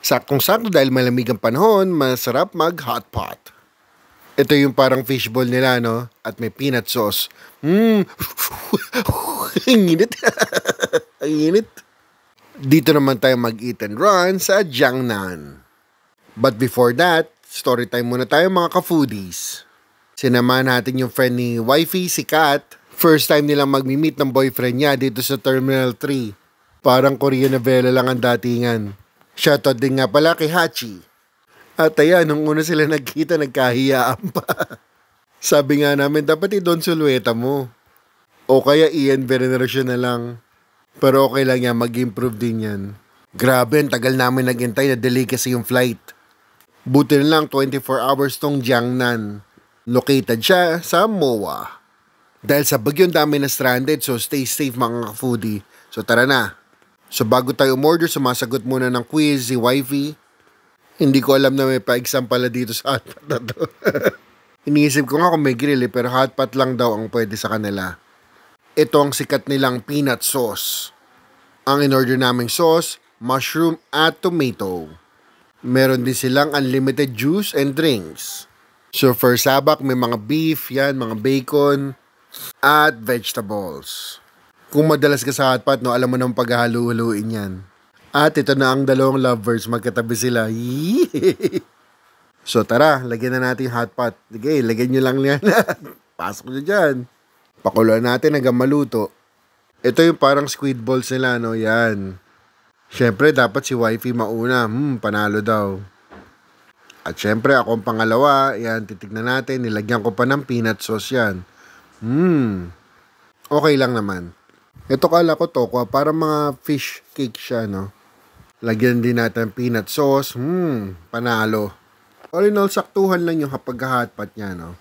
Saktong-sakto dahil malamig ang panahon, masarap mag-hot pot. Ito yung parang fishball nila, no? At may peanut sauce. Ang init. Ang init. Dito naman tayo mag-eat and run sa Jiangnan. But before that, story time muna tayo mga ka-foodies. Sinamahan natin yung friend ni Wifey, si Kat. First time nilang mag-meet ng boyfriend niya dito sa Terminal 3. Parang Korean novela lang ang datingan. Shoutout din nga pala kay Hachi. At ayan, nung una sila nagkita, nagkahiyaan pa. Sabi nga namin, dapat i-Don Sulueta mo. O kaya Ian Veneracion na lang. Pero okay lang yan, mag-improve din yan. Grabe, ang tagal namin naghintay na delay kasi yung flight. Buti na lang 24 hours tong Jiangnan. Located siya sa MOA. Dahil sa bagyo dami na stranded, so stay safe mga ka-foodie. So tara na. So bago tayo umorder, sumasagot muna ng quiz si Wifey. Hindi ko alam na may pa-exam pala dito sa hotpot na to. Iniisip ko nga kung may grill pero hotpot lang daw ang pwede sa kanila. Ito ang sikat nilang peanut sauce. Ang in-order naming sauce, mushroom at tomato. Meron din silang unlimited juice and drinks. So for sabak, may mga beef, yan, mga bacon, at vegetables. Kung madalas ka sa hotpot, no, alam mo nang paghahalu-haluin yan. At ito na ang dalawang lovers, magkatabi sila. So tara, lagyan na natin yung hotpot. Sige, lagyan nyo lang yan. Pasok nyo dyan. Pakuluan natin hanggang maluto. Ito yung parang squid balls nila, no? Yan. Syempre, dapat si Wifey mauna. Panalo daw. At syempre, ako ang pangalawa. Yan, titignan natin. Nilagyan ko pa ng peanut sauce yan. Okay lang naman. Ito kala ko tokwa, parang mga fish cake siya, no? Lagyan din natin peanut sauce. Panalo. All in all, saktuhan lang yung kapag-hotpot niya, no?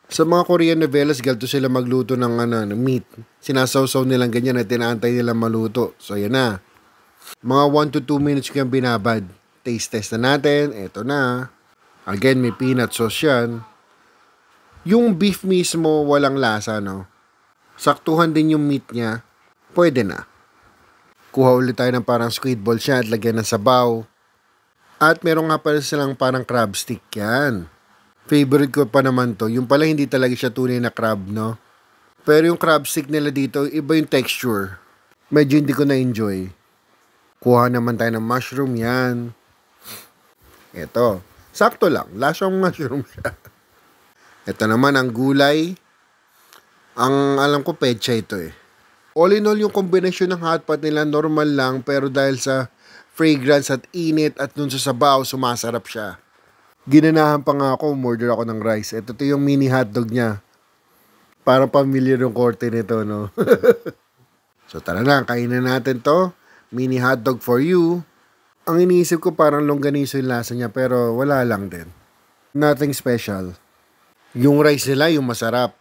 Sa mga Korean novelas, galto sila magluto ng meat. Sinasawsaw nilang ganyan at tinaantay nilang maluto. So, yan na. Mga 1 to 2 minutes ko yung binabad. Taste test na natin. Ito na. Again, may peanut sauce yan. Yung beef mismo, walang lasa, no? Saktuhan din yung meat niya. Pwede na. Kuha ulit tayo ng parang squid ball siya at lagyan ng sabaw. At meron nga pala silang parang crab stick yan. Favorite ko pa naman to. Yung pala hindi talaga siya tunay na crab, no? Pero yung crab stick nila dito, iba yung texture. Medyo hindi ko na-enjoy. Kuha naman tayo ng mushroom yan. Ito. Sakto lang. Lasang mushroom siya. Ito naman ang gulay. Ang alam ko pecha ito eh. All in all, yung kombinasyon ng hotpot nila normal lang pero dahil sa fragrance at init at nun sa sabaw, sumasarap siya. Ginanahan pa nga ako, umorder ako ng rice. Ito yung mini hotdog niya. Parang familiar yung korte nito, no? So tara na, kainin natin to. Mini hotdog for you. Ang iniisip ko parang longganiso yung lasa niya pero wala lang din. Nothing special. Yung rice nila, yung masarap.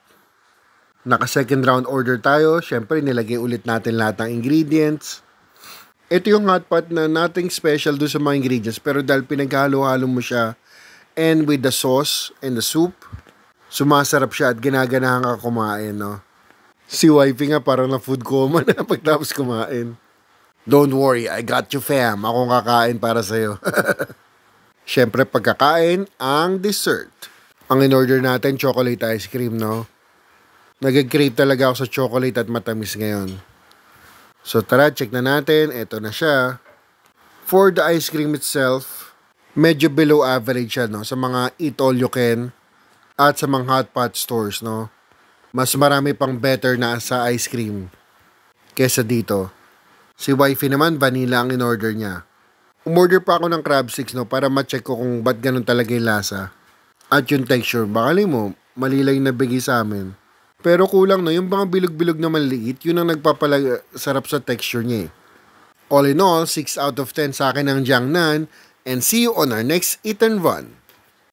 Naka-second round order tayo. Siyempre, nilagay ulit natin lahat ng ingredients. Ito yung hotpot na nothing special doon sa mga ingredients. Pero dahil pinaghalo-halo mo siya and with the sauce and the soup, sumasarap siya at ginaganahan ka kumain, no? Si Wifey nga parang na food coma na pagtapos kumain. Don't worry, I got you fam. Ako kakain para sa'yo. Siyempre, pagkakain, ang dessert. Ang in-order natin, chocolate ice cream, no? Nag-crave talaga ako sa chocolate at matamis ngayon. So tara, check na natin. Ito na siya. For the ice cream itself, medyo below average siya, no? Sa mga eat all you can at sa mga hotpot stores, no? Mas marami pang better na sa ice cream kesa dito. Si Wifey naman, vanilla ang in-order niya. Umorder pa ako ng crab sticks, no? Para ma-check ko kung ba't ganun talaga yung lasa. At yung texture, baka mo, malilay na bigay sa amin. Pero kulang no, yung mga bilog-bilog na maliit, yun ang nagpapalasarap sa texture niya eh. All in all, 6 out of 10 sa akin ang Jiangnan and see you on our next Eat and Run.